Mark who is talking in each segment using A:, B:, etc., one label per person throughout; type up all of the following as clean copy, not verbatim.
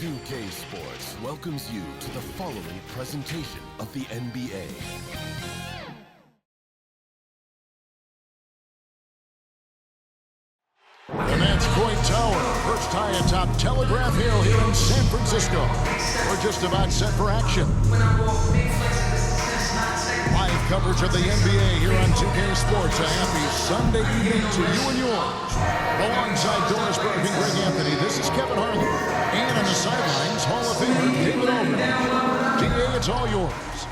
A: 2K Sports welcomes you to the following presentation of the NBA.
B: The match point tower, perched high atop Telegraph Hill here in San Francisco. We're just about set for action. Live coverage of the NBA here on 2K Sports. A happy Sunday evening to you and yours. Alongside Doris Burke and Greg Anthony, this is Kevin Harlan. And on the sidelines, Hall of Famer David Aldridge. GA, it's all yours.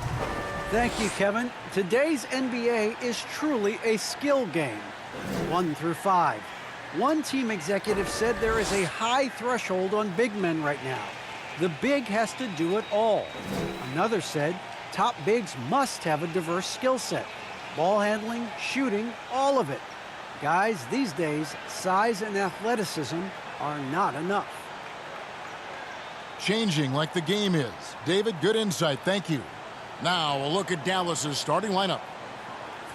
C: Thank you, Kevin. Today's NBA is truly a skill game. 1 through 5. One team executive said there is a high threshold on big men right now. The big has to do it all. Another said top bigs must have a diverse skill set. Ball handling, shooting, all of it. Guys, these days, size and athleticism are not enough.
B: Changing like the game is. David, good insight. Thank you. Now a look at Dallas's starting lineup.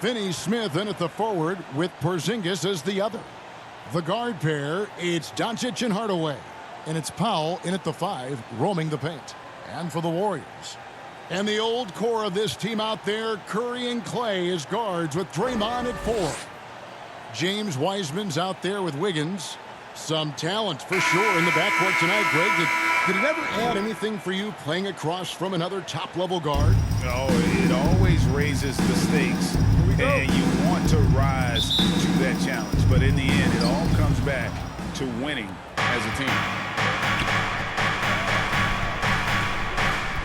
B: Finney-Smith in at the forward with Porzingis as the other. The guard pair, it's Doncic and Hardaway. And it's Powell in at the 5, roaming the paint. And for the Warriors. And the old core of this team out there, Curry and Clay as guards with Draymond at 4. James Wiseman's out there with Wiggins. Some talent for sure in the backcourt tonight, Greg. Did it ever add anything for you playing across from another top-level guard?
D: Oh, it always raises the stakes. And you want to rise to that challenge. But in the end, it all comes back to winning as a team.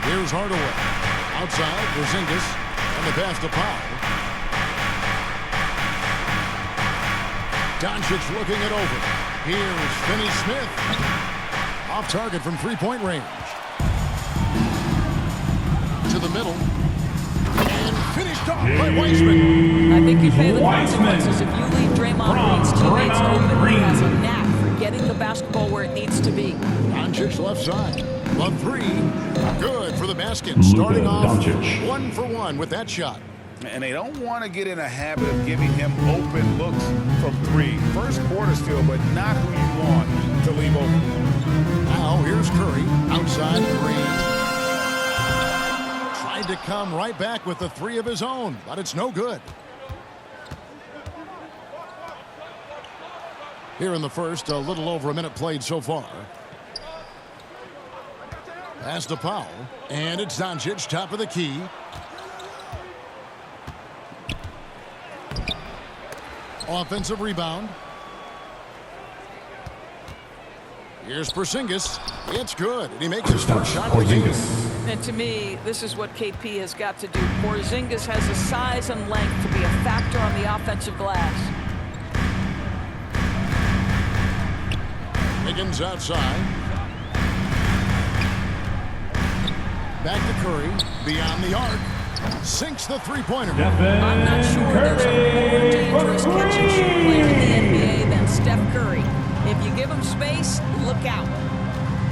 B: Here's Hardaway. Outside, Porzingis. And the pass to Powell. Doncic looking it over. Here's Finney-Smith. Off target from three-point range. To the middle. And finished off by Wiseman.
E: I think you pay the consequences if you leave Draymond Green's teammates open. He has a knack for getting the basketball where it needs to be.
B: Doncic left side. The 3. Good for the basket. Starting off 1 for 1 with that shot.
D: And they don't want to get in a habit of giving him open looks from 3. First quarter still, but not who you want to leave open.
B: Now here's Curry. Outside Green. Tried to come right back with the 3 of his own, but it's no good. Here in the first, a little over a minute played so far. Pass to Powell. And it's Doncic, top of the key. Offensive rebound. Here's Porzingis. It's good. And he makes his first shot.
E: And to me, this is what KP has got to do. Porzingis has the size and length to be a factor on the offensive glass.
B: Wiggins outside. Back to Curry. Beyond the arc. Sinks the three-pointer.
E: I'm not sure there's a more dangerous catch-and-shoot player in the NBA than Steph Curry. If you give him space, look out.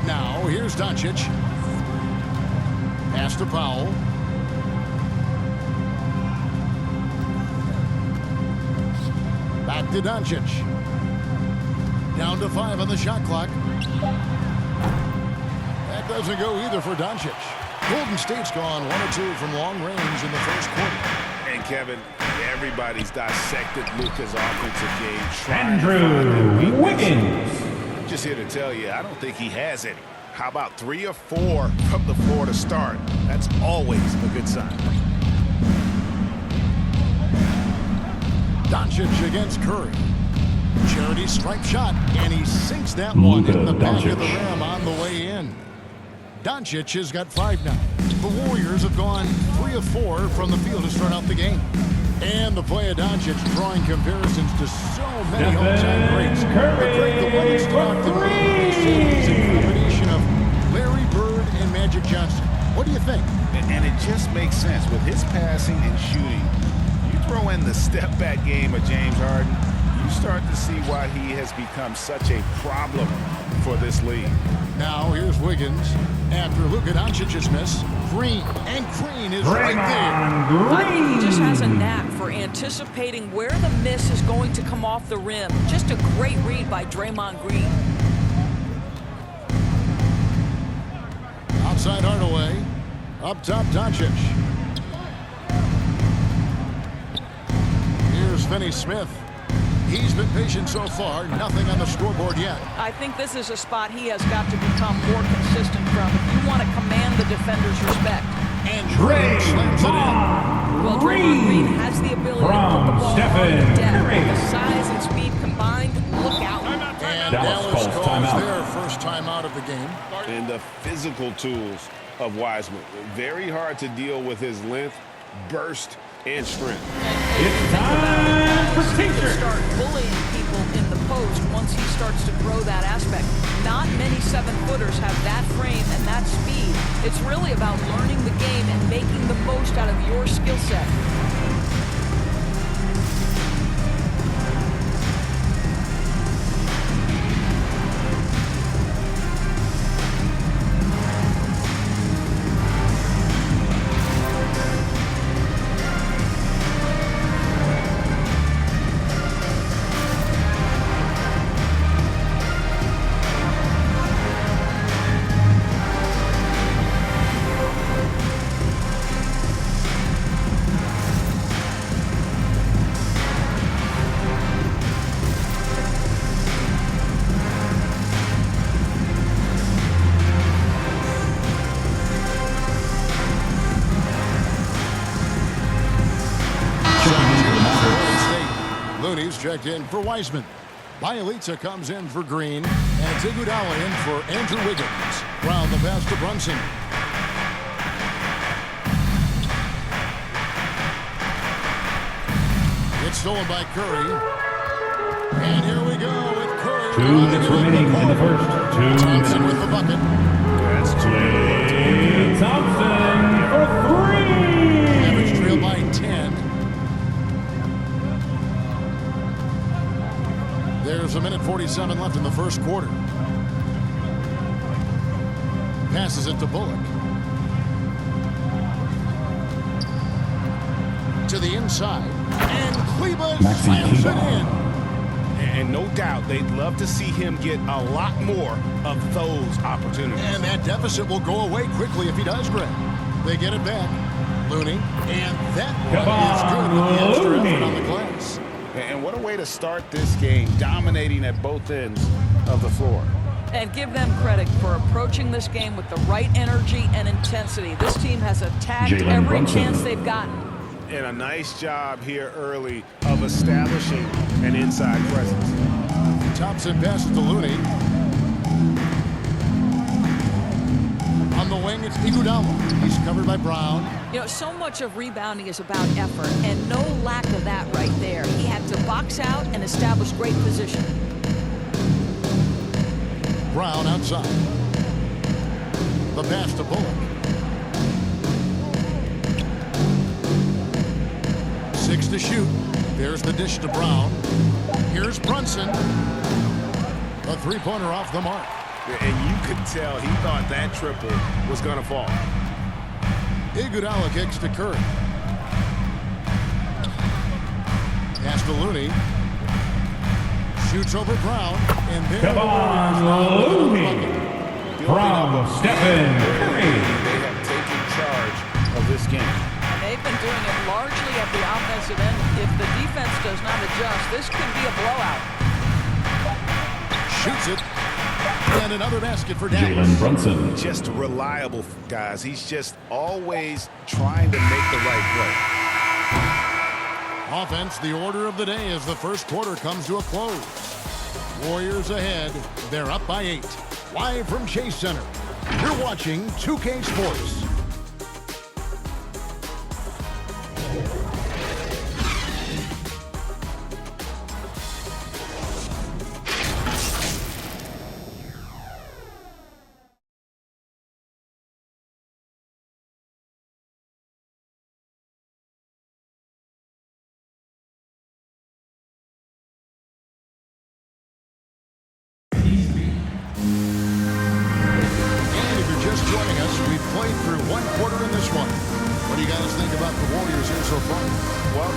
B: Now, here's Doncic. Pass to Powell. Back to Doncic. Down to 5 on the shot clock. That doesn't go either for Doncic. Golden State's gone 1 or 2 from long range in the first quarter.
D: And Kevin, everybody's dissected Luka's offensive game.
F: Andrew Wiggins.
D: Just here to tell you, I don't think he has any. How about 3 or 4 from the floor to start? That's always a good sign.
B: Doncic against Curry. Charity stripe shot, and he sinks that one in the back of the rim on the way in. Doncic has got 5 now. The Warriors have gone 3 of 4 from the field to start out the game. And the play of Doncic drawing comparisons to so many all-time greats. But Greg, the one that's talked to me, they say he's a combination of Larry Bird and Magic think?
D: And it just makes sense. With his passing and shooting, you throw in the step-back game of James Harden, you start to see why he has become such a problem for this league.
B: Now here's Wiggins. After Luka Doncic's miss, Green. And Green is right there.
E: I think he just has a knack for anticipating where the miss is going to come off the rim. Just a great read by Draymond Green.
B: Outside Hardaway. Up top, Doncic. Here's Finney Smith. He's been patient so far. Nothing on the scoreboard yet.
E: I think this is a spot he has got to become more consistent from if you want to command the defender's respect.
B: And Green slams it in.
E: Well, Draymond Green has the ability to put the ball on the deck. With the size and speed combined, look out.
B: And
F: Dallas
B: Dallas
F: calls
B: calls
F: timeout.
B: their first timeout of the game.
D: And the physical tools of Wiseman. Very hard to deal with his length, burst, and strength.
F: It's time for
E: He can
F: Teacher.
E: start bullying people in the post once he starts to grow that aspect. Not many 7-footers have that frame and that speed. It's really about learning the game and making the most out of your skill set.
B: Looney's checked in for Wiseman. Bielitsa comes in for Green. And it's Iguodala in for Andrew Wiggins. Brown the pass to Brunson. It's stolen by Curry. And here we go with Curry.
F: 2 minutes remaining in the first. 2
B: Thompson
F: minutes.
B: with the bucket.
D: That's
F: Klay Thompson for 3.
B: Mavericks trail by 10. There's a minute 47 left in the first quarter. Passes it to Bullock. To the inside. And Kleba
F: Maxi
B: slams it
F: Kleber.
B: in.
D: And no doubt they'd love to see him get a lot more of those opportunities.
B: And that deficit will go away quickly if he does, Greg. They get it back. Looney. And that one is good with the extra effort on the glass.
D: And what a way to start this game, dominating at both ends of the floor.
E: And give them credit for approaching this game with the right energy and intensity. This team has attacked
F: Jalen
E: every
F: Brunson.
E: chance they've gotten.
D: And a nice job here early of establishing an inside presence.
B: Thompson passes to Looney. On the wing, it's Iguodala. He's covered by Brown.
E: You know, so much of rebounding is about effort, and no lack of that right there. He had to box out and establish great position.
B: Brown outside. The pass to Bullock. 6 to shoot. There's the dish to Brown. Here's Brunson. A three-pointer off the mark.
D: And you could tell he thought that triple was going to fall.
B: Iguodala kicks to Curry. Pass to Looney. Shoots over Brown. And there
F: Come on, Looney. From Stephen Curry.
D: They have taken charge of this game.
E: They've been doing it largely at the offensive end. If the defense does not adjust, this could be a blowout.
B: Shoots it. And another basket for Dallas.
F: Jalen Brunson.
D: Just reliable, guys. He's just always trying to make the right play.
B: Offense, the order of the day as the first quarter comes to a close. Warriors ahead. They're up by 8. Live from Chase Center. You're watching 2K Sports.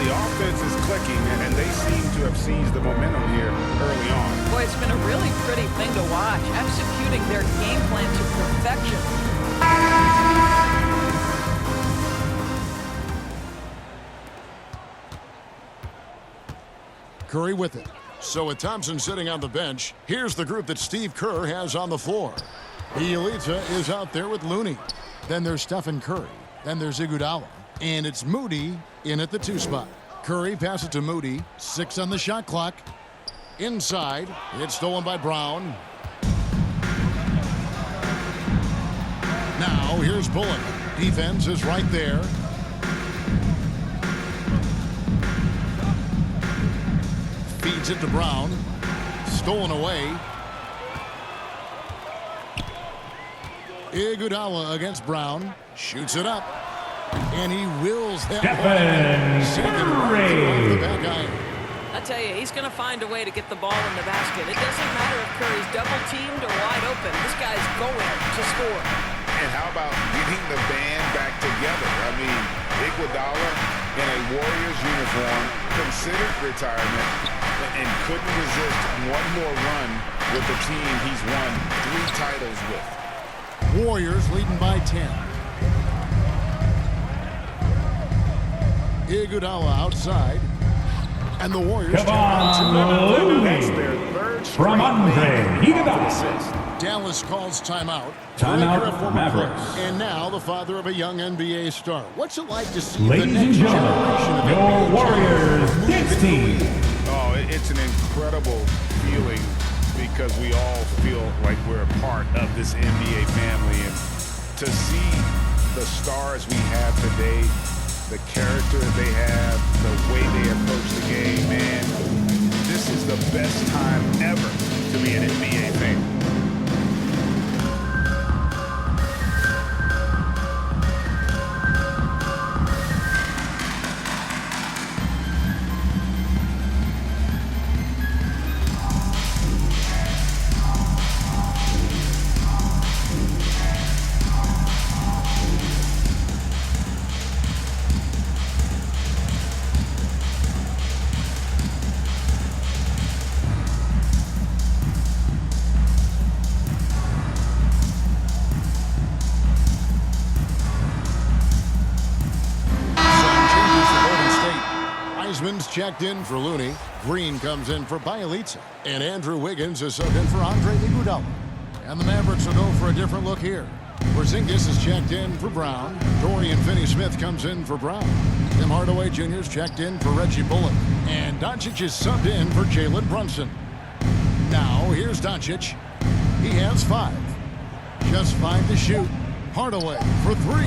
D: the offense is clicking, and they seem to have seized the momentum here early on.
E: Boy, it's been a really pretty thing to watch, executing their game plan to perfection.
B: Curry with it. So with Thompson sitting on the bench, here's the group that Steve Kerr has on the floor. Bielitsa is out there with Looney. Then there's Stephen Curry. Then there's Iguodala. And it's Moody in at the 2 spot. Curry passes it to Moody. 6 on the shot clock. Inside. It's stolen by Brown. Now here's Bullock. Defense is right there. Feeds it to Brown. Stolen away. Iguodala against Brown. Shoots it up. And he wills that
F: Stephen Curry.
B: the back iron.
E: I tell you, he's going to find a way to get the ball in the basket. It doesn't matter if Curry's double-teamed or wide open. This guy's going to score.
D: And how about getting the band back together? I mean, Iguodala in a Warriors uniform, considered retirement, and couldn't resist one more run with the team he's won 3 titles with.
B: Warriors leading by 10. Iguodala outside. And the Warriors
D: That's their 3rd straight
F: from Andre Iguodala.
D: assist.
B: Dallas calls timeout.
F: Timeout,
B: For a
F: Mavericks.
B: And now the father of a young NBA star. What's it like to see the
F: Ladies and
B: next generation
F: gentlemen,
B: of
F: your
B: NBA
F: Warriors
B: champions
F: Knicks team.
D: Oh, it's an incredible feeling because we all feel like we're a part of this NBA family. And to see the stars we have today, the character they have, the way they approach the game, man, this is the best time ever to be an NBA fan.
B: Checked in for Looney. Green comes in for Bielitsa. And Andrew Wiggins is subbed in for Andre Iguodala. And the Mavericks will go for a different look here. Porzingis is checked in for Brown. Dorian Finney-Smith comes in for Brown. Tim Hardaway Jr. is checked in for Reggie Bullock. And Doncic is subbed in for Jalen Brunson. Now, here's Doncic. He has 5. Just 5 to shoot. Hardaway for 3.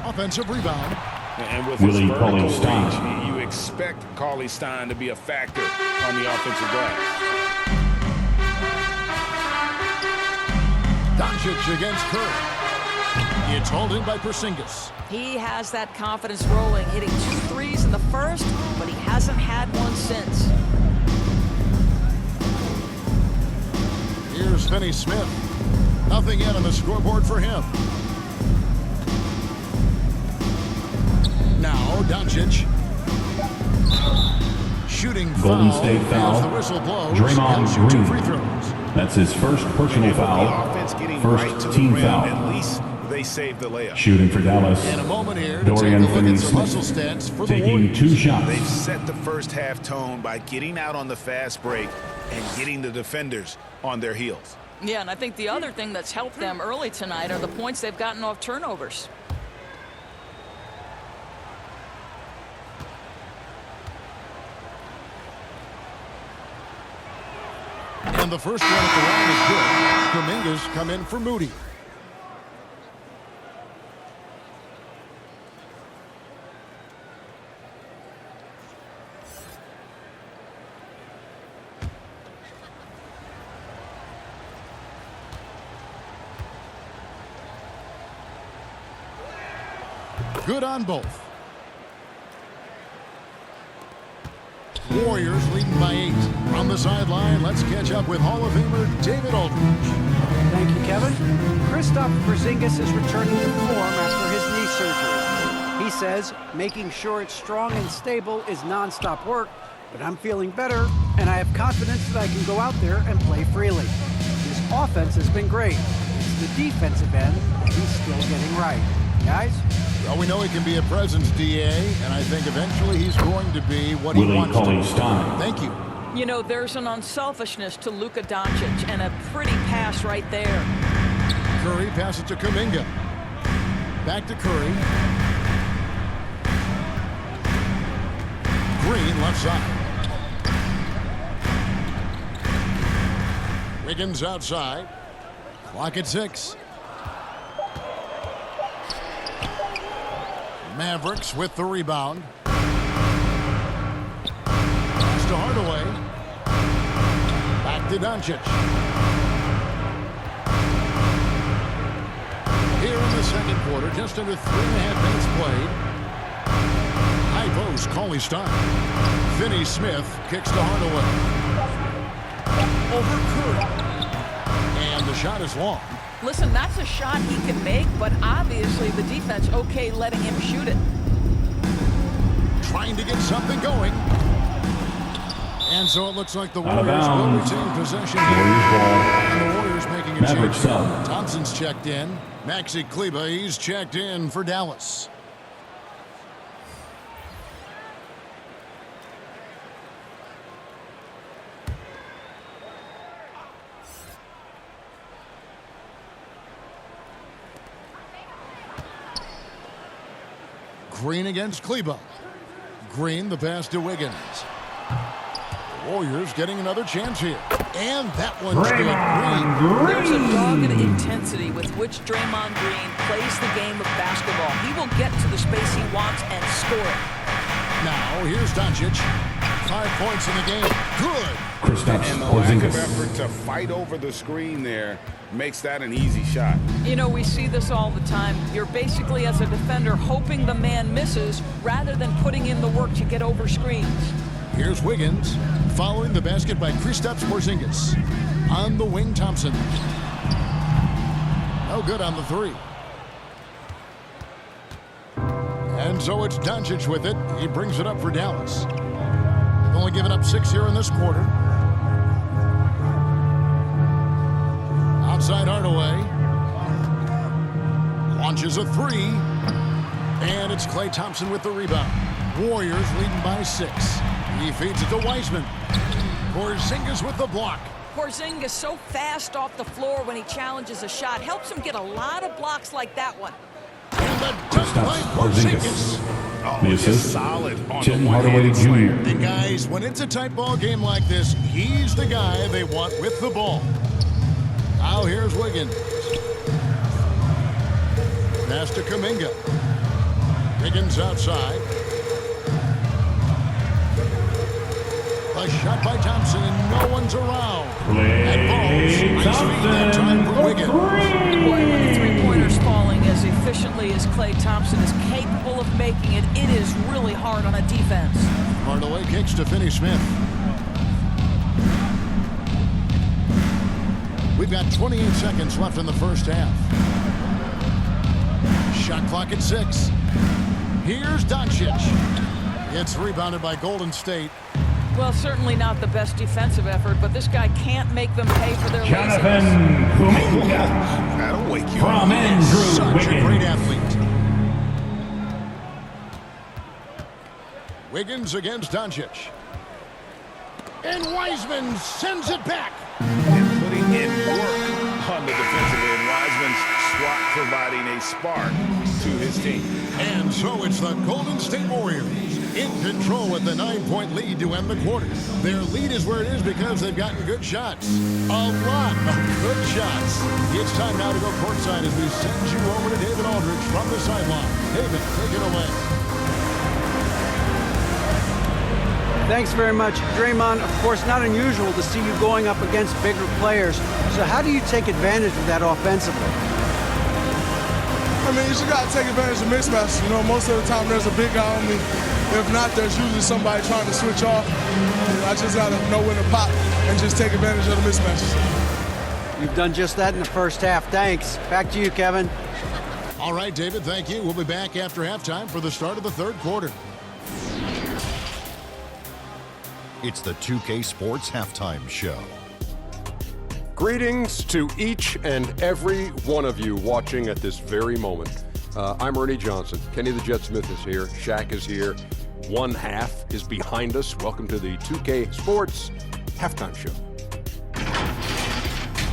B: Offensive rebound.
D: And with
F: Willie
D: his vertical
F: Cauley-Stein.
D: reach, you expect Cauley-Stein to be a factor on the offensive glass.
B: Doncic against Curry. It's hauled in by Porzingis.
E: He has that confidence rolling, hitting 2 threes in the first, but he hasn't had one since.
B: Here's Finney-Smith. Nothing yet on the scoreboard for him. Now, Doncic. Shooting
F: Golden
B: foul.
F: State foul.
B: As the whistle blows,
F: Draymond
B: he'll shoot 2
F: Green.
B: free throws.
F: That's his first personal
D: The
F: foul.
D: offense getting
F: First
D: right to the
F: team
D: rim,
F: foul.
D: at least they saved the layup.
F: Shooting for Dallas.
B: In a moment here to
F: Dorian
B: take a look at some muscle
F: Finney-Smith
B: stats for the
F: taking
B: Warriors.
F: 2 shots.
D: They've set the first half tone by getting out on the fast break and getting the defenders on their heels.
E: Yeah, and I think the other thing that's helped them early tonight are the points they've gotten off turnovers.
B: And the first one at the line is good. Kuminga's come in for Moody. Good on both. Warriors leading by 8. From the sideline, let's catch up with Hall of Famer David Aldridge.
C: Thank you, Kevin. Kristaps Porzingis is returning to form after his knee surgery. He says making sure it's strong and stable is nonstop work, but I'm feeling better, and I have confidence that I can go out there and play freely. His offense has been great. It's the defensive end that he's still getting right. Guys?
B: Well, we know he can be a presence, DA, and I think eventually he's going to be what he wants to be. Thank you.
E: You know, there's an unselfishness to Luka Doncic, and a pretty pass right there.
B: Curry passes to Kuminga. Back to Curry. Green left side. Wiggins outside. Clock at 6. Mavericks with the rebound. Pass to Hardaway. Back to Doncic. Here in the second quarter, just under 3.5 minutes played. High post, Cauley Stein. Finney Smith kicks to Hardaway. Over Curry. And the shot is long.
E: Listen, that's a shot he can make, but obviously the defense okay letting him shoot it.
B: Trying to get something going. And so it looks like the Warriors will retain possession here. And the Warriors making a change. Thompson's checked in. Maxi Kleber, he's checked in for Dallas. Green against Kleber. Green, the pass to Wiggins. Warriors getting another chance here. And that one's good. Green.
E: There's a dogged intensity with which Draymond Green plays the game of basketball. He will get to the space he wants and score it.
B: Now, here's Doncic. 5 points in the game. Good.
D: And the lack of effort to fight over the screen there makes that an easy shot.
E: You know, we see this all the time. You're basically, as a defender, hoping the man misses rather than putting in the work to get over screens.
B: Here's Wiggins. Following the basket by Kristaps Porzingis. On the wing, Thompson. No good on the 3. And so it's Doncic with it. He brings it up for Dallas. Only given up 6 here in this quarter. Outside Hardaway. Launches a 3. And it's Klay Thompson with the rebound. Warriors leading by 6. He feeds it to Wiseman. Porzingis with the block.
E: Porzingis so fast off the floor when he challenges a shot. Helps him get a lot of blocks like that one.
B: And the dunk by Porzingis.
F: The assist,
D: solid on
F: Tim
D: the
F: Hardaway Jr.
B: And guys, when it's a tight ball game like this, he's the guy they want with the ball. Now here's Wiggins. Pass to Kuminga. Wiggins outside. A shot by Thompson, and no one's around. And balls. Nice feed that time for Wiggins.
E: Boy, when the three-pointer's falling as efficiently as Klay Thompson is capable of making it, it is really hard on a defense.
B: Hardaway kicks to Finney Smith. We've got 28 seconds left in the first half. Shot clock at 6. Here's Doncic. It's rebounded by Golden State.
E: Well, certainly not the best defensive effort, but this guy can't make them pay for their
F: Jonathan
E: laziness.
F: Kuminga
D: That'll wake you
F: from
D: up.
F: Andrew
B: Such a great
F: Wiggins.
B: athlete. Wiggins against Doncic. And Wiseman sends it back.
D: And putting in work on the defensive end. Wiseman's swat providing a spark to his team.
B: And so it's the Golden State Warriors in control with the 9-point lead to end the quarter. Their lead is where it is because they've gotten good shots. A lot of good shots. It's time now to go courtside as we send you over to David Aldridge from the sideline. David, take it away.
C: Thanks very much, Draymond. Of course, not unusual to see you going up against bigger players. So how do you take advantage of that offensively?
G: I mean, you just got to take advantage of mismatches. You know, most of the time there's a big guy on me. If not, there's usually somebody trying to switch off. And I just got to know when to pop and just take advantage of the mismatches.
C: You've done just that in the first half. Thanks. Back to you, Kevin.
B: All right, David, thank you. We'll be back after halftime for the start of the third quarter.
H: It's the 2K Sports Halftime Show.
I: Greetings to each and every one of you watching at this very moment. I'm Ernie Johnson. Kenny the Jet Smith is here. Shaq is here. One half is behind us. Welcome to the 2K Sports Halftime Show.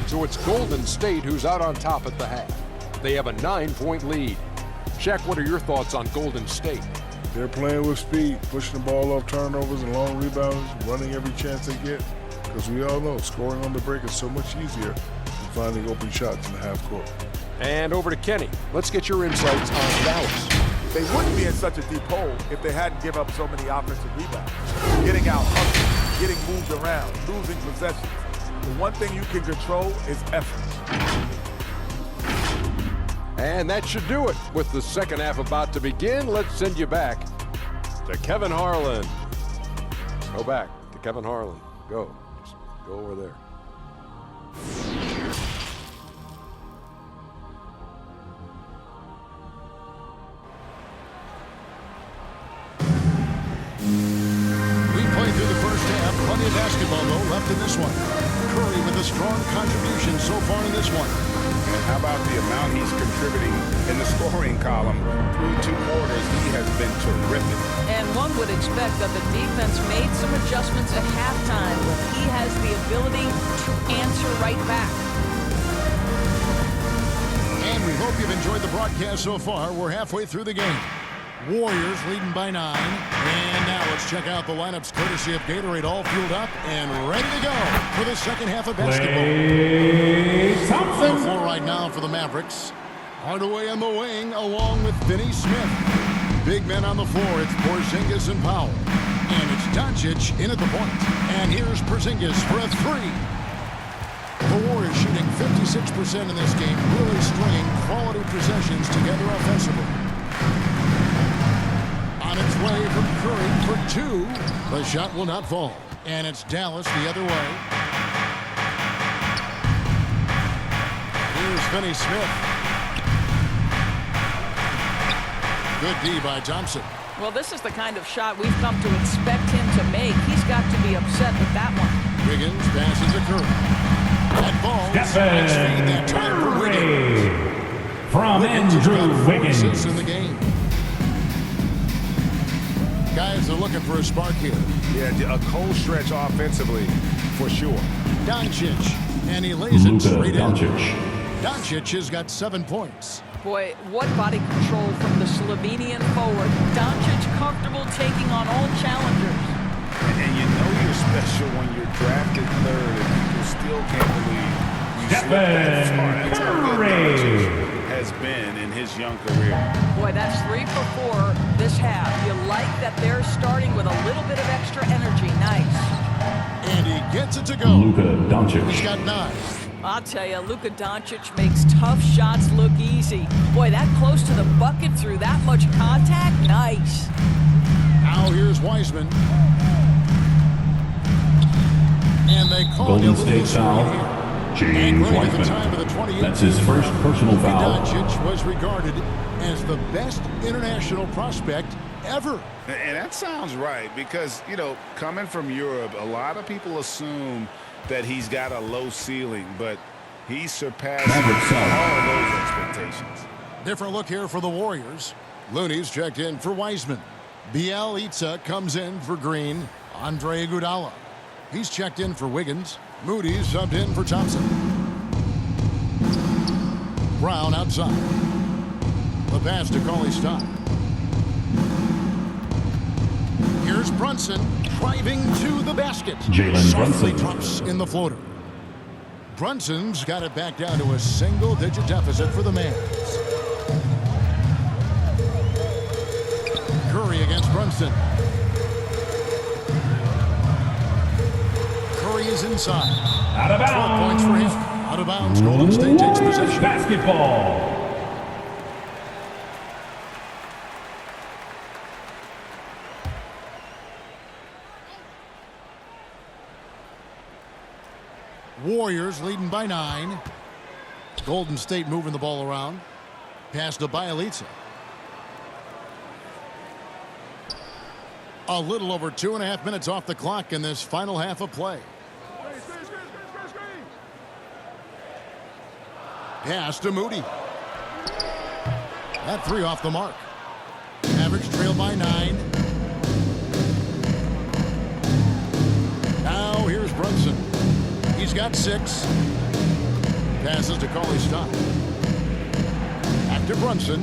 I: So it's Golden State who's out on top at the half. They have a 9-point lead. Shaq, what are your thoughts on Golden State?
G: They're playing with speed, pushing the ball off turnovers and long rebounds, running every chance they get. Because we all know scoring on the break is so much easier than finding open shots in the half court.
I: And over to Kenny. Let's get your insights on Dallas.
J: They wouldn't be in such a deep hole if they hadn't given up so many offensive rebounds. Getting out hustled, getting moved around, losing possessions. The one thing you can control is effort.
I: And that should do it. With the second half about to begin, let's send you back to Kevin Harlan. Go back to Kevin Harlan. Go. Just go over there.
B: We played through the first half. Plenty of basketball, though, left in this one. Curry with a strong contribution so far in this one.
D: And how about the amount he's contributing in the scoring column through 2 quarters? He has been terrific.
E: And one would expect that the defense made some adjustments at halftime, but he has the ability to answer right back.
B: And we hope you've enjoyed the broadcast so far. We're halfway through the game. Warriors leading by 9. And now let's check out the lineups courtesy of Gatorade, all fueled up and ready to go for the second half of basketball. On the floor right now for the Mavericks. Hardaway on the wing along with Finney Smith. Big men on the floor. It's Porzingis and Powell. And it's Doncic in at the point. And here's Porzingis for a 3. The Warriors shooting 56% in this game, really stringing quality possessions together offensively. On its way from Curry for 2. The shot will not fall. And it's Dallas the other way. Here's Finney Smith. Good D by Thompson.
E: Well, this is the kind of shot we've come to expect him to make. He's got to be upset with that one.
B: Wiggins passes to Curry. That ball is that time for Wiggins.
F: From Andrew Wiggins.
B: In the game. Guys are looking for a spark here.
D: Yeah, a cold stretch offensively for sure.
B: Doncic, and he lays it straight in.
F: Doncic.
B: Doncic has got 7 points.
E: Boy, what body control from the Slovenian forward. Doncic comfortable taking on all challengers.
D: And you know you're special when you're drafted 3rd and people still can't believe you slipped that far. That's how good Doncic has been in his young career.
E: Boy, that's 3 for 4 this half. You like that they're starting with a little bit of extra energy. Nice.
B: And he gets it to go.
F: Luka Doncic.
B: He's got 9.
E: I'll tell you, Luka Doncic makes tough shots look easy. Boy, that close to the bucket through that much contact, nice.
B: Now here's Wiseman. And they call
F: Golden State foul. James Wiseman. That's his first personal foul.
B: Doncic was regarded as the best international prospect ever.
D: And that sounds right because, you know, coming from Europe, a lot of people assume that he's got a low ceiling, but he surpassed all of those expectations.
B: Different look here for the Warriors. Looney's checked in for Wiseman. Bielitsa comes in for Green. Andre Iguodala. He's checked in for Wiggins. Moody's subbed in for Thompson. Brown outside. The pass to Cauley-Stein. Here's Brunson driving to the basket.
F: Jalen
B: Brunson
F: Brunson
B: drops in the floater. Brunson's got it back down to a single-digit deficit for the Mavs. Curry against Brunson. Curry is inside.
F: Out of
B: 12 points for
F: bounds.
B: him. Out of bounds. Golden State takes possession.
F: Basketball.
B: Warriors leading by 9. Golden State moving the ball around. Pass to Bielitsa. A little over 2.5 minutes off the clock in this final half of play. Pass to Moody. That 3 off the mark. Mavericks trail by 9. Now here's Brunson. He's got 6. Passes to Cauley Stein. Back to Brunson.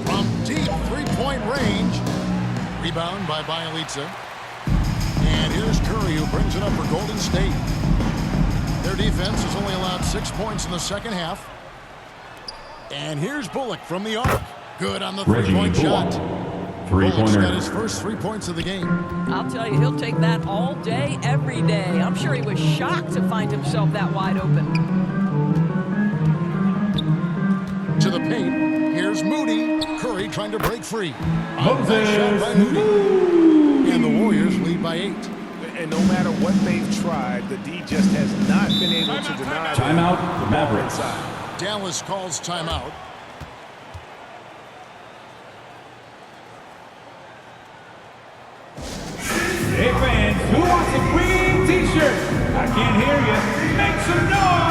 B: From deep 3-point range. Rebound by Bielitsa. And here's Curry, who brings it up for Golden State. Their defense has only allowed 6 points in the second half. And here's Bullock from the arc. Good on the 3-point shot. Bullock's got his first 3 points of the game.
E: I'll tell you, he'll take that all day, every day. I'm sure he was shocked to find himself that wide open.
B: To the paint. Here's Moody. Curry trying to break free. On that shot by Moody. And the Warriors lead by 8.
D: And no matter what they've tried, the D just has not been able to deny.
F: Timeout, the Mavericks.
B: Dallas calls timeout.
K: Hey fans, who wants a green t-shirt? I can't hear you. Make some noise!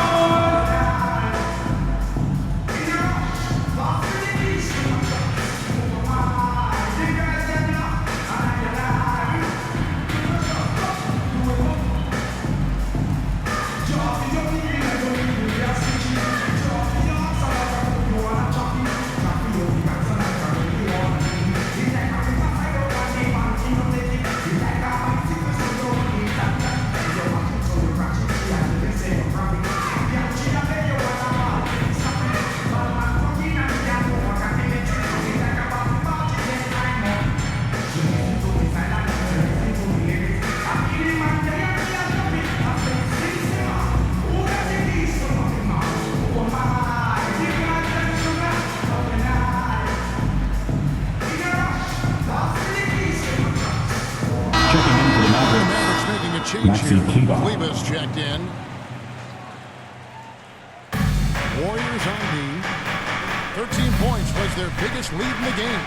B: Kleba's checked in. Warriors on D. 13 points was their biggest lead in the game.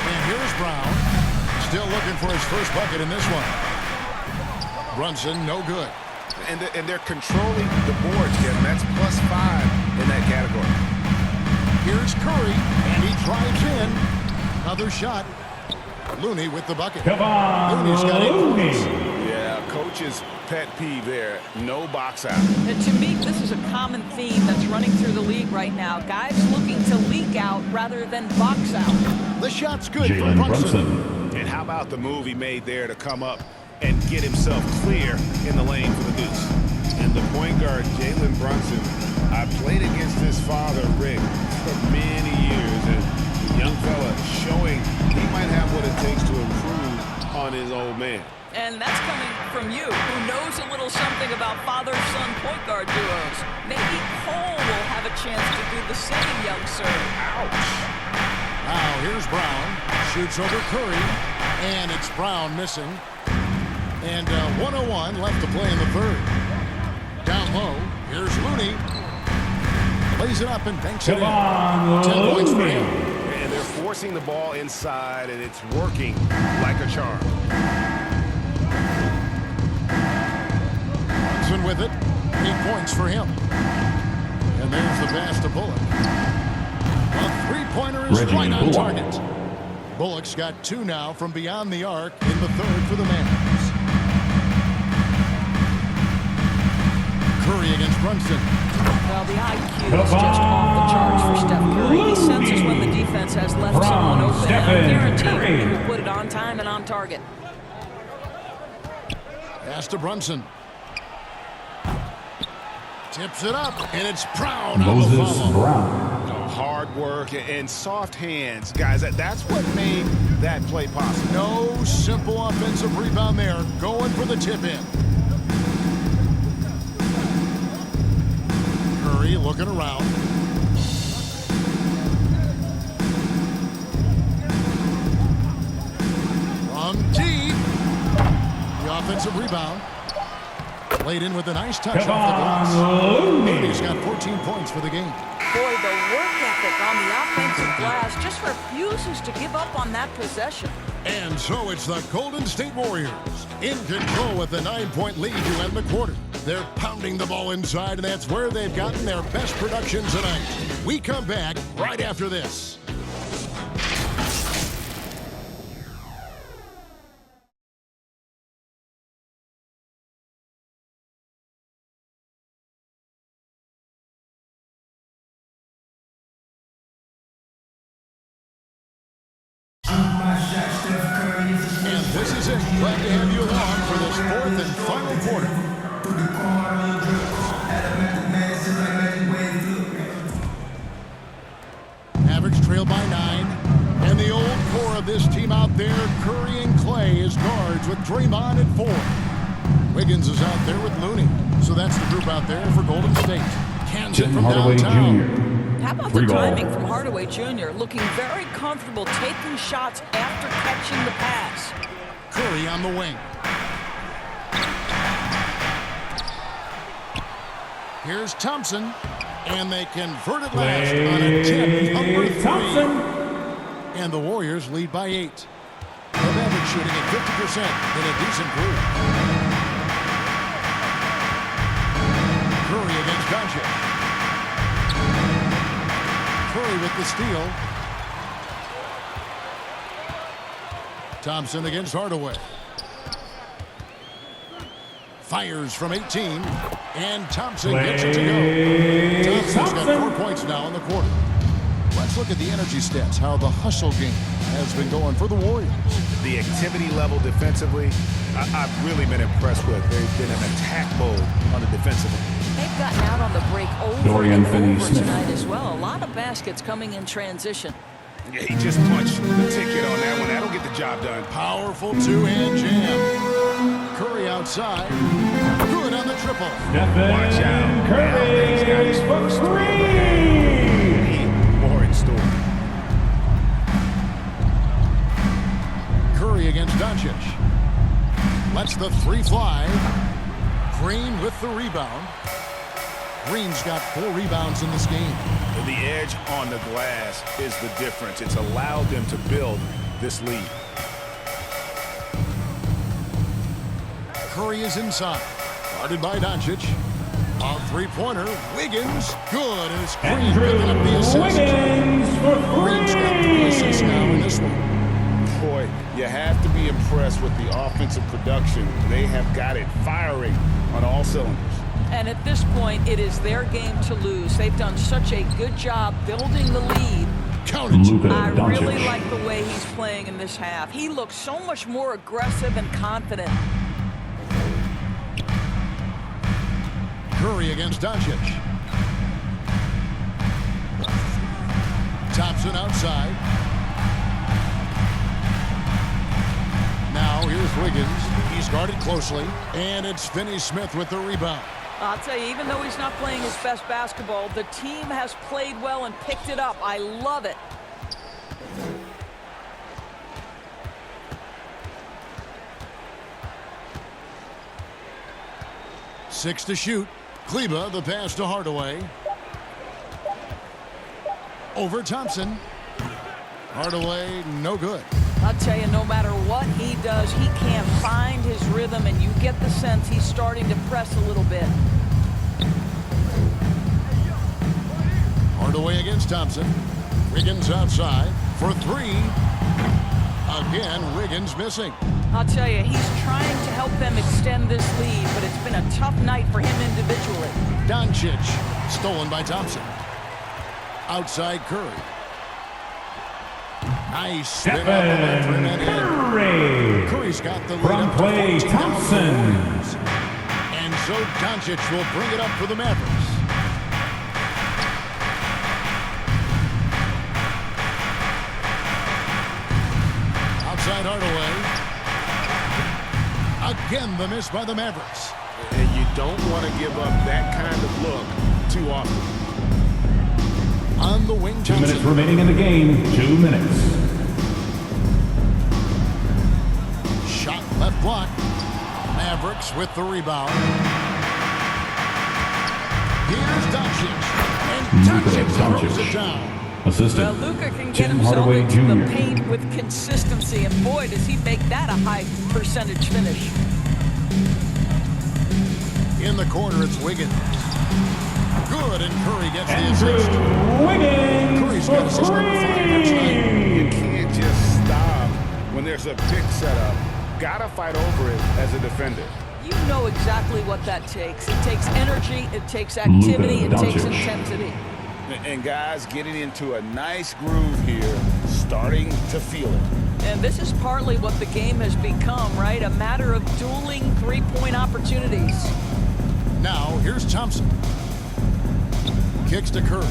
B: And here's Brown. Still looking for his first bucket in this one. Brunson, no good.
D: And they're controlling the boards, Kevin. That's +5 in that category.
B: Here's Curry, and he drives in. Another shot. Looney with the bucket.
K: Come on,
B: Looney's got 8
K: Looney.
B: points.
D: Yeah, coach's pet peeve there. No box out.
E: And to me, this is a common theme that's running through the league right now. Guys looking to leak out rather than box out.
B: The shot's good
F: Jalen
B: from
F: Brunson.
D: And how about the move he made there to come up and get himself clear in the lane for the deuce? And the point guard, Jalen Brunson, I played against his father, Rick, for many years. And the young fella showing he might have what it takes to improve on his old man.
E: And that's coming from you, who knows a little something about father-son point guard duos. Maybe Cole will have a chance to do the same, young sir.
D: Ouch.
B: Now here's Brown. Shoots over Curry. And it's Brown missing. And 1:01 left to play in the third. Down low. Here's Looney. Lays it up and banks it in. 10 points for him.
D: And they're forcing the ball inside, and it's working like a charm.
B: Brunson with it. 8 points for him. And there's the pass to Bullock. A three-pointer is right on target. Bullock's got 2 now from beyond the arc in the third for the Mavericks. Curry against Brunson.
E: Well, the IQ is just off the charts for Steph Curry. He senses when the defense has left someone open. I guarantee he will put it on time and on target.
B: Pass to Brunson. Tips it up, and it's Brown on the
F: Moses
B: follow.
F: Brown.
D: Hard work and soft hands. Guys, that's what made that play possible.
B: No simple offensive rebound there. Going for the tip-in. Curry looking around. rebound. Played in with a nice touch off the glass. Looney's got 14 points for the game.
E: Boy, the work ethic on the offensive glass just refuses to give up on that possession.
B: And so it's the Golden State Warriors in control with a 9-point lead to end the quarter. They're pounding the ball inside, and that's where they've gotten their best production tonight. We come back right after this. And this is it. Glad to have you along for this fourth and final quarter. Mavericks trail by 9. And the old core of this team out there, Curry and Clay as guards with Draymond at 4. Wiggins is out there with Looney. So that's the group out there for Golden State. Kansas from downtown.
E: How about the timing from Hardaway Jr. looking very comfortable taking shots after catching the pass.
B: Curry on the wing. Here's Thompson, and they convert it last on a tip, number 3.
K: Thompson.
B: And the Warriors lead by 8. The Mavericks shooting at 50% in a decent group. Curry against Doncic. Curry with the steal. Thompson against Hardaway. Fires from 18. And Thompson gets it to go. Thompson's got 4 points now in the quarter. Let's look at the energy stats, how the hustle game has been going for the Warriors.
D: The activity level defensively, I've really been impressed with. They've been in attack mode on the defensive end.
E: They've gotten out on the break over and over tonight as well. A lot of baskets coming in transition.
D: Yeah, he just punched the ticket on that one. That'll get the job done.
B: Powerful two-hand jam. Curry outside. Good on the triple.
D: Watch out.
K: Curry for 3.
D: More in store.
B: Curry against Doncic. Lets the 3 fly. Green with the rebound. Green's got 4 rebounds in this game.
D: The edge on the glass is the difference. It's allowed them to build this lead.
B: Curry is inside. Guarded by Doncic. A 3-pointer. Wiggins. Good. And it's Green picking up the assist.
K: Wiggins for 3.
B: Green's got 3 assists now in this one.
D: Boy, you have to be impressed with the offensive production. They have got it firing on all cylinders.
E: And at this point, it is their game to lose. They've done such a good job building the lead. I really like the way he's playing in this half. He looks so much more aggressive and confident.
B: Curry against Doncic. Thompson outside. Now here's Wiggins. He's guarded closely. And it's Finney Smith with the rebound.
E: I'll tell you, even though he's not playing his best basketball, the team has played well and picked it up. I love it.
B: Six to shoot. Kleba, the pass to Hardaway. Over Thompson. Hardaway, no good.
E: I'll tell you, no matter what he does, he can't find his rhythm, and you get the sense he's starting to press a little bit.
B: Hardaway against Thompson. Wiggins outside for 3. Again, Wiggins missing.
E: I'll tell you, he's trying to help them extend this lead, but it's been a tough night for him individually.
B: Doncic, stolen by Thompson. Outside Curry. Nice spin out the left rim and in. Curry's got the lead
K: From
B: up
K: Klay
B: to 14
K: Thompson.
B: And so Doncic will bring it up for the Mavericks. Outside Hardaway. Again, the miss by the Mavericks.
D: And you don't want to give up that kind of look too often.
B: On the wing,
K: 2 minutes remaining in the game. 2 minutes.
B: Shot left block. Mavericks with the rebound. Here's Doncic. And Doncic throws it down.
F: Assistant,
E: Well, Luka can get
F: Tim
E: himself
F: Hardaway
E: into the
F: Jr.
E: paint with consistency, and boy, does he make that a high percentage finish.
B: In the corner, it's Wiggins. Good, and Curry gets the assist.
K: Wiggins
B: Curry's got assist number 5 here tonight.
D: You can't just stop when there's a pick set up. Gotta fight over it as a defender.
E: You know exactly what that takes. It takes energy, it takes activity, it takes
F: Doncic.
E: intensity.
D: And guys getting into a nice groove here, starting to feel it.
E: And this is partly what the game has become, right? A matter of dueling three-point opportunities.
B: Now, here's Thompson. Kicks to Curry.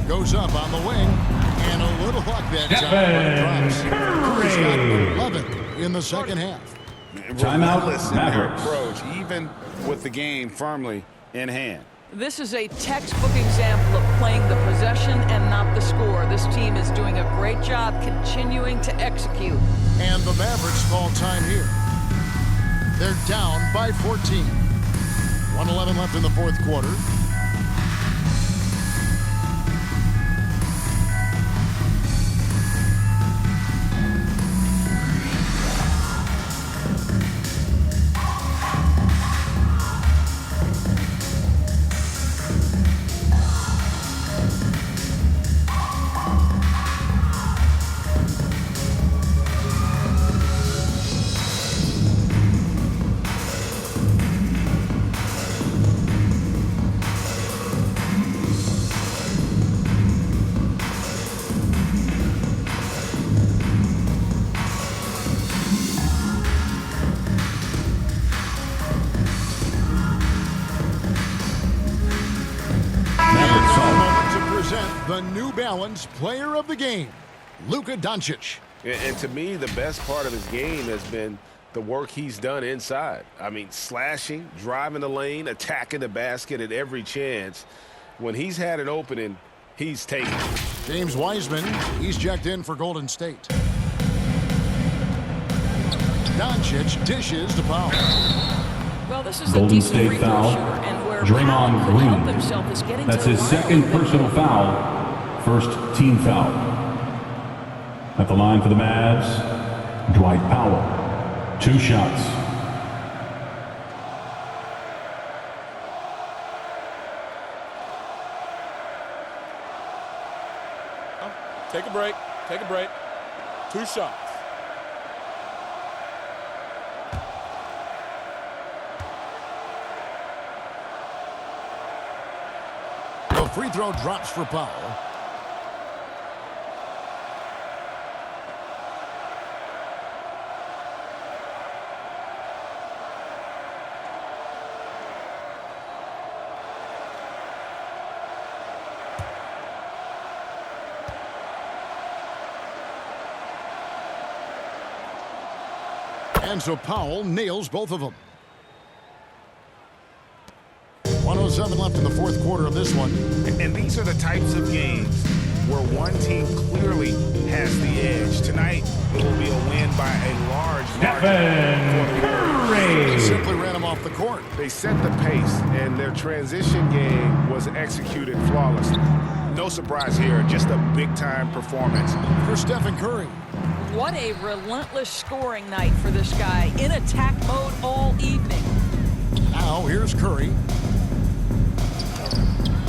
B: Goes up on the wing. And a little luck that time. Curry's got 11 in the second half.
F: Timeout,
D: Relentless in their
F: Mavericks.
D: approach, even with the game firmly in hand.
E: This is a textbook example of playing the possession and not the score. This team is doing a great job continuing to execute.
B: And the Mavericks call time here. They're down by 14. 1:11 left in the fourth quarter. The New Balance Player of the Game, Luka Doncic.
L: And to me, the best part of his game has been the work he's done inside. I mean, slashing, driving the lane, attacking the basket at every chance. When he's had an opening, he's taken it.
B: James Wiseman, he's checked in for Golden State. Doncic dishes to Powell.
E: Well, this is
F: Golden
E: a decent
F: State
E: free throw
F: foul.
E: shooter, and where
F: Draymond
E: Powell could help
F: Green.
E: himself is getting
F: That's
E: to
F: his
E: the
F: second
E: line.
F: personal foul. First team foul. At the line for the Mavs, Dwight Powell. 2 shots.
J: Take a break. Take a break. 2 shots.
B: The free throw drops for Powell. And so Powell nails both of them. 1:07 left in the fourth quarter of this one.
D: And these are the types of games where one team clearly has the edge. Tonight, it will be a win by a large margin.
B: They simply ran him off the court.
D: They set the pace, and their transition game was executed flawlessly. No surprise here, just a big-time performance.
B: For Stephen Curry.
E: What a relentless scoring night for this guy. In attack mode all evening.
B: Now here's Curry.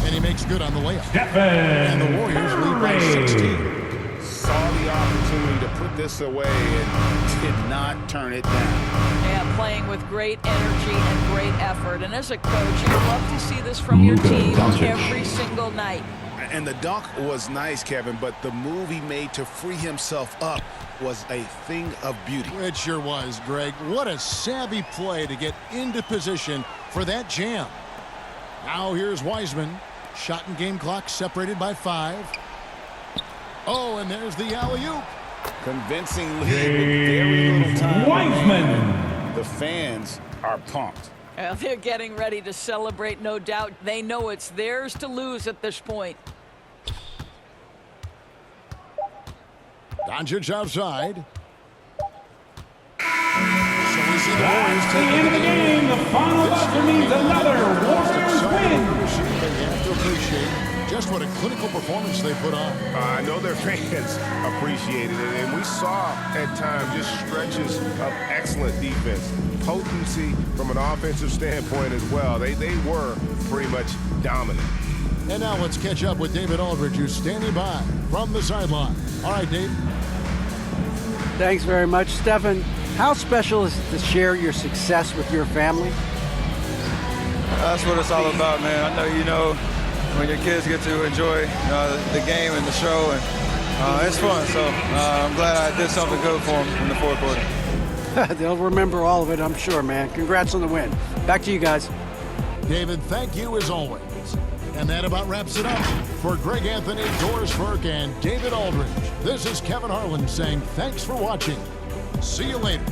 B: And he makes good on the layup.
F: And
B: the Warriors lead by 16.
D: Saw the opportunity to put this away and did not turn it down.
E: Yeah, playing with great energy and great effort. And as a coach, you love to see this from your
F: Luka
E: team
F: Doncic.
E: every single night.
D: And the dunk was nice, Kevin, but the move he made to free himself up was a thing of beauty.
B: It sure was, Greg. What a savvy play to get into position for that jam. Now here's Wiseman. Shot and game clock separated by 5. Oh, and there's the alley-oop.
D: Convincing lead with very little time.
F: Wiseman.
D: The fans are pumped.
E: Well, they're getting ready to celebrate, no doubt. They know it's theirs to lose at this point.
B: Doncic outside. So he see the Warriors
K: That's the
B: take
K: end of the game. The final buzzer means another Warriors win.
B: But you have to appreciate just what a clinical performance they put on.
L: I know their fans appreciated it, and we saw at times just stretches of excellent defense. Potency from an offensive standpoint as well. They were pretty much dominant.
B: And now let's catch up with David Aldridge, who's standing by from the sideline. All right, Dave.
C: Thanks very much, Stephen. How special is it to share your success with your family?
M: That's what it's all about, man. I know you know when your kids get to enjoy the game and the show, and it's fun. So I'm glad I did something good for them in the fourth quarter.
C: They'll remember all of it, I'm sure, man. Congrats on the win. Back to you guys.
B: David, thank you as always. And that about wraps it up. For Greg Anthony, Doris Burke, and David Aldridge, this is Kevin Harlan saying thanks for watching. See you later.